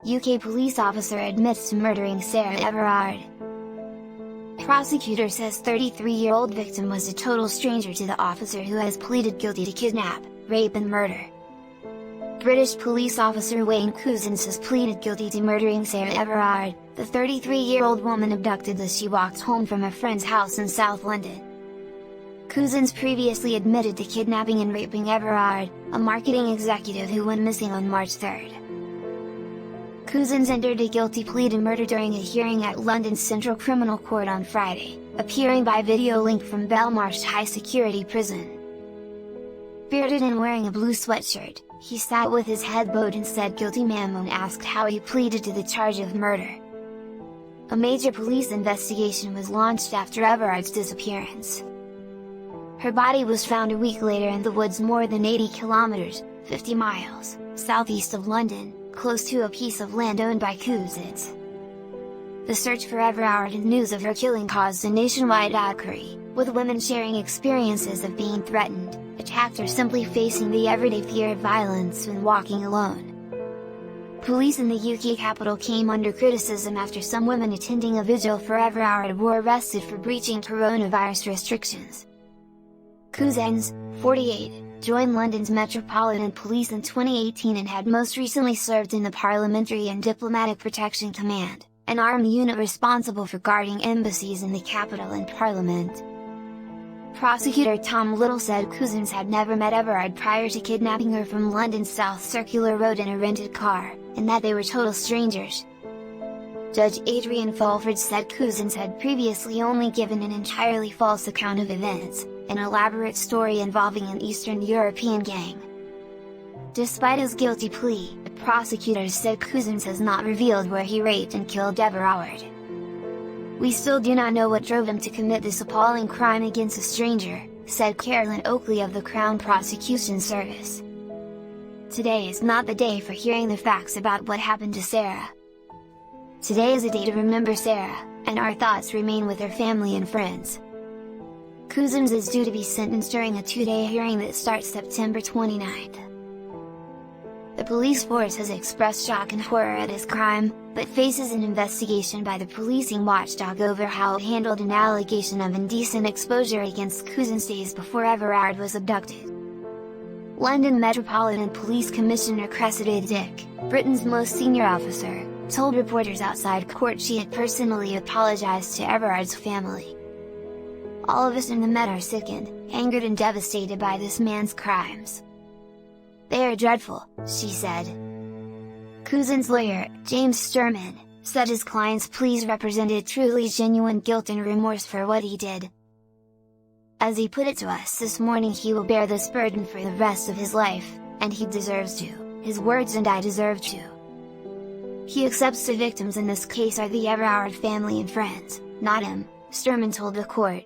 UK police officer admits to murdering Sarah Everard. Prosecutor says 33-year-old victim was a total stranger to the officer who has pleaded guilty to kidnap, rape and murder. British police officer Wayne Couzens has pleaded guilty to murdering Sarah Everard, the 33-year-old woman abducted as she walked home from a friend's house in South London. Couzens previously admitted to kidnapping and raping Everard, a marketing executive who went missing on March 3. Couzens entered a guilty plea to murder during a hearing at London's Central Criminal Court on Friday, appearing by video link from Belmarsh High Security Prison. Bearded and wearing a blue sweatshirt, he sat with his head bowed and said guilty ma'am when asked how he pleaded to the charge of murder. A major police investigation was launched after Everard's disappearance. Her body was found a week later in the woods more than 80 kilometers, 50 miles, southeast of London, close to a piece of land owned by Couzens. The search for Everard and news of her killing caused a nationwide outcry, with women sharing experiences of being threatened, attacked or simply facing the everyday fear of violence when walking alone. Police in the UK capital came under criticism after some women attending a vigil for Everard were arrested for breaching coronavirus restrictions. Couzens, 48, joined London's Metropolitan Police in 2018 and had most recently served in the Parliamentary and Diplomatic Protection Command, an armed unit responsible for guarding embassies in the capital and Parliament. Prosecutor Tom Little said Couzens had never met Everard prior to kidnapping her from London's South Circular Road in a rented car, and that they were total strangers. Judge Adrian Fulford said Couzens had previously only given an entirely false account of events, an elaborate story involving an Eastern European gang. Despite his guilty plea, the prosecutors said Couzens has not revealed where he raped and killed Everard. "We still do not know what drove him to commit this appalling crime against a stranger," said Carolyn Oakley of the Crown Prosecution Service. "Today is not the day for hearing the facts about what happened to Sarah. Today is a day to remember Sarah, and our thoughts remain with her family and friends." Couzens is due to be sentenced during a 2-day hearing that starts September 29. The police force has expressed shock and horror at his crime, but faces an investigation by the policing watchdog over how it handled an allegation of indecent exposure against Couzens days before Everard was abducted. London Metropolitan Police Commissioner Cressida Dick, Britain's most senior officer, told reporters outside court she had personally apologized to Everard's family. "All of us in the Met are sickened, angered and devastated by this man's crimes. They are dreadful," she said. Couzens' lawyer, James Sturman, said his client's pleas represented truly genuine guilt and remorse for what he did. "As he put it to us this morning, he will bear this burden for the rest of his life, and he deserves to, his words and I deserve to. He accepts the victims in this case are the Everard family and friends, not him," Sturman told the court.